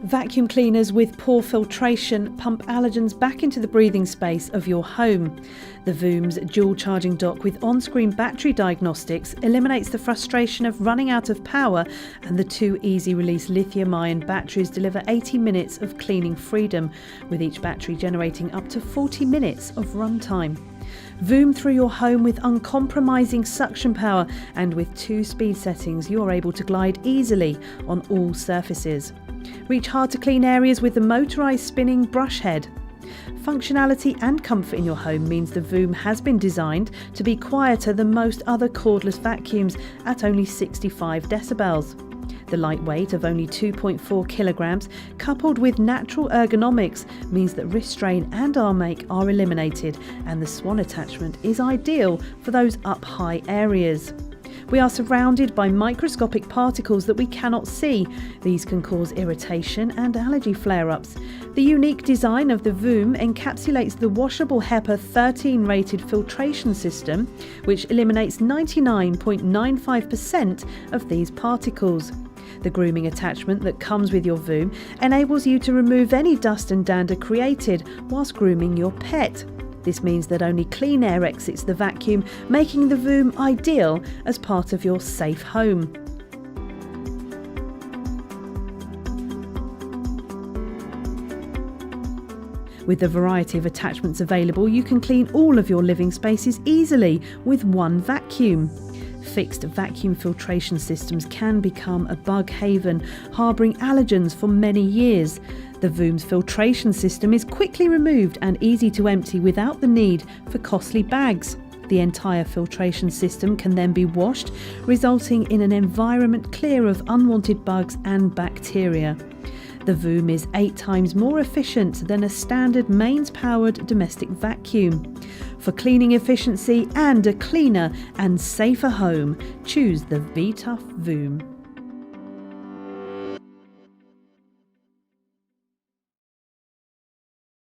Vacuum cleaners with poor filtration pump allergens back into the breathing space of your home. The Voom's dual charging dock with on-screen battery diagnostics eliminates the frustration of running out of power, and the two easy-release lithium-ion batteries deliver 80 minutes of cleaning freedom, with each battery generating up to 40 minutes of runtime. Voom through your home with uncompromising suction power, and with 2 speed settings you're able to glide easily on all surfaces. Reach hard to clean areas with the motorised spinning brush head. Functionality and comfort in your home means the Voom has been designed to be quieter than most other cordless vacuums at only 65 decibels. The light weight of only 2.4 kilograms, coupled with natural ergonomics, means that wrist strain and arm ache are eliminated, and the swan attachment is ideal for those up high areas. We are surrounded by microscopic particles that we cannot see. These can cause irritation and allergy flare-ups. The unique design of the Voom encapsulates the washable HEPA H13 rated filtration system, which eliminates 99.95% of these particles. The grooming attachment that comes with your Voom enables you to remove any dust and dander created whilst grooming your pet. This means that only clean air exits the vacuum, making the Voom ideal as part of your safe home. With the variety of attachments available, you can clean all of your living spaces easily with one vacuum. Fixed vacuum filtration systems can become a bug haven, harbouring allergens for many years. The Voom's filtration system is quickly removed and easy to empty without the need for costly bags. The entire filtration system can then be washed, resulting in an environment clear of unwanted bugs and bacteria. The Voom is 8 times more efficient than a standard mains-powered domestic vacuum. For cleaning efficiency and a cleaner and safer home, choose the V-TUF Voom.